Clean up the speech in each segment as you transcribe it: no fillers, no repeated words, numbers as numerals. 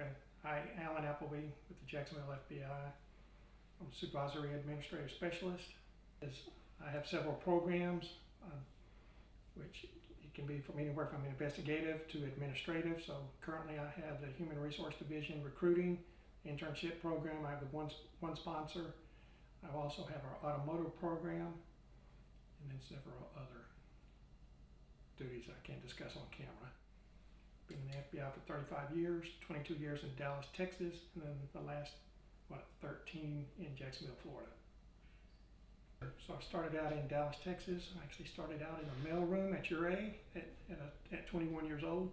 Okay. Hi, Alan Appleby with the Jacksonville FBI. I'm a Supervisory Administrative Specialist. I have several programs, which it can be from anywhere from investigative to administrative. So currently I have the Human Resource Division Recruiting Internship Program. I have the one sponsor. I also have our automotive program, and then several other duties I can't discuss on camera. Been in the FBI for 35 years, 22 years in Dallas, Texas, and then the last, 13 in Jacksonville, Florida. So I started out in Dallas, Texas. I actually started out in a mailroom at URA at 21 years old.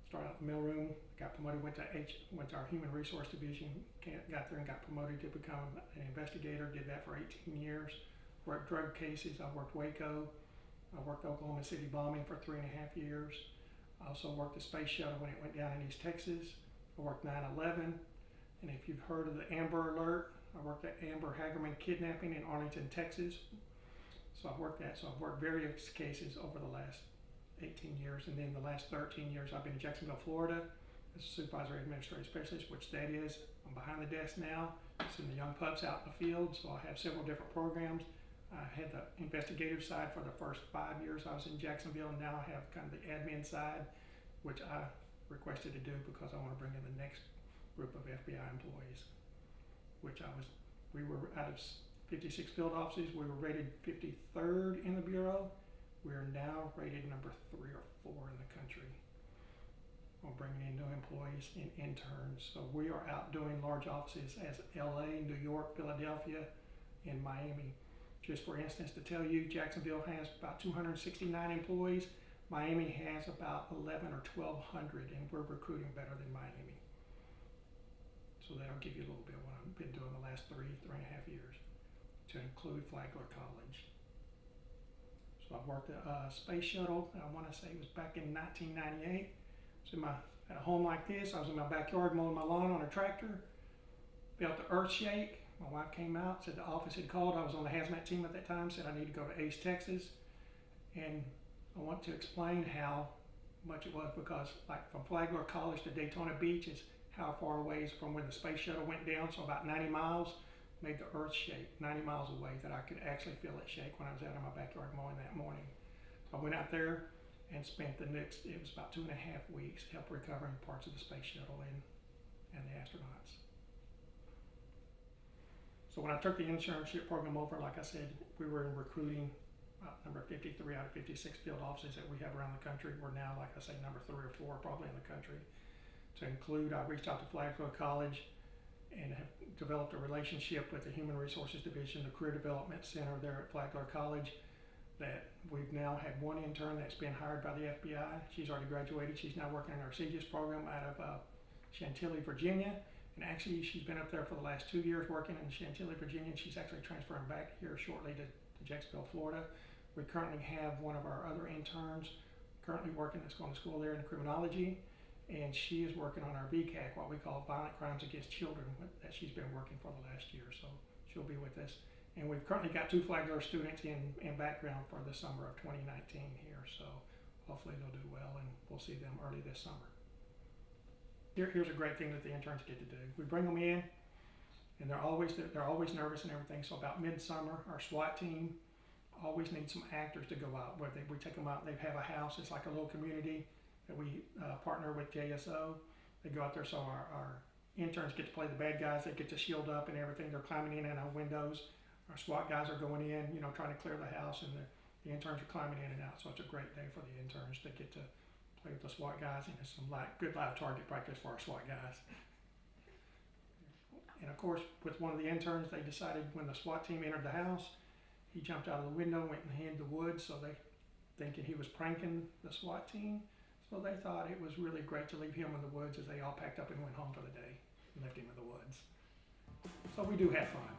Started out in the mailroom, got promoted, went to our Human Resource Division, got there and got promoted to become an investigator. Did that for 18 years. Worked drug cases. I worked Waco. I worked Oklahoma City bombing for 3.5 years. I also worked the space shuttle when it went down in East Texas. I worked 9/11, and if you've heard of the Amber Alert, I worked at Amber Hagerman kidnapping in Arlington, Texas. So I've worked that. So I've worked various cases over the last 18 years, and then the last 13 years I've been in Jacksonville, Florida as a Supervisory Administrative Specialist, which that is, I'm behind the desk now. It's in the young pups out in the field, so I have several different programs. I had the investigative side for the first 5 years I was in Jacksonville, and now I have kind of the admin side, which I requested to do because I want to bring in the next group of FBI employees, which we were out of 56 field offices, we were rated 53rd in the Bureau. We are now rated number 3 or 4 in the country on bringing in new employees and interns. So we are out doing large offices as LA, New York, Philadelphia, and Miami. Just for instance, to tell you, Jacksonville has about 269 employees. Miami has about 11 or 1,200, and we're recruiting better than Miami. So that'll give you a little bit of what I've been doing the last 3.5 years, to include Flagler College. So I worked at a space shuttle, I want to say it was back in 1998. So at a home like this, I was in my backyard mowing my lawn on a tractor, felt the earth shake. My wife came out, said the office had called. I was on the hazmat team at that time, said I need to go to Ace, Texas. And I want to explain how much it was, because like from Flagler College to Daytona Beach is how far away is from where the space shuttle went down, so about 90 miles. Made the earth shake 90 miles away, that I could actually feel it shake when I was out in my backyard mowing that morning. So I went out there and spent it was about 2.5 weeks help recovering parts of the space shuttle and the astronauts. So when I took the internship program over, like I said, we were in recruiting number 53 out of 56 field offices that we have around the country. We're now, like I say, number 3 or 4 probably in the country. To include, I reached out to Flagler College and have developed a relationship with the Human Resources Division, the Career Development Center there at Flagler College, that we've now had one intern that's been hired by the FBI. She's already graduated. She's now working in our CGIS program out of Chantilly, Virginia. And actually, she's been up there for the last 2 years working in Chantilly, Virginia, and she's actually transferring back here shortly to Jacksonville, Florida. We currently have one of our other interns currently working that's going to school there in criminology, and she is working on our VCAC, what we call Violent Crimes Against Children, that she's been working for the last year, so she'll be with us. And we've currently got 2 Flagler students in background for the summer of 2019 here, so hopefully they'll do well, and we'll see them early this summer. Here's a great thing that the interns get to do. We bring them in, and they're always nervous and everything. So about midsummer, our SWAT team always needs some actors to go out. Where we take them out. They have a house. It's like a little community that we partner with JSO. They go out there, so our interns get to play the bad guys. They get to shield up and everything. They're climbing in and out windows. Our SWAT guys are going in, trying to clear the house, and the interns are climbing in and out. So it's a great day for the interns to get to play with the SWAT guys, and it's some good live target practice for our SWAT guys. And of course, with one of the interns, they decided when the SWAT team entered the house, he jumped out of the window, went and hid in the woods, so they thinking he was pranking the SWAT team. So they thought it was really great to leave him in the woods, as they all packed up and went home for the day and left him in the woods. So we do have fun.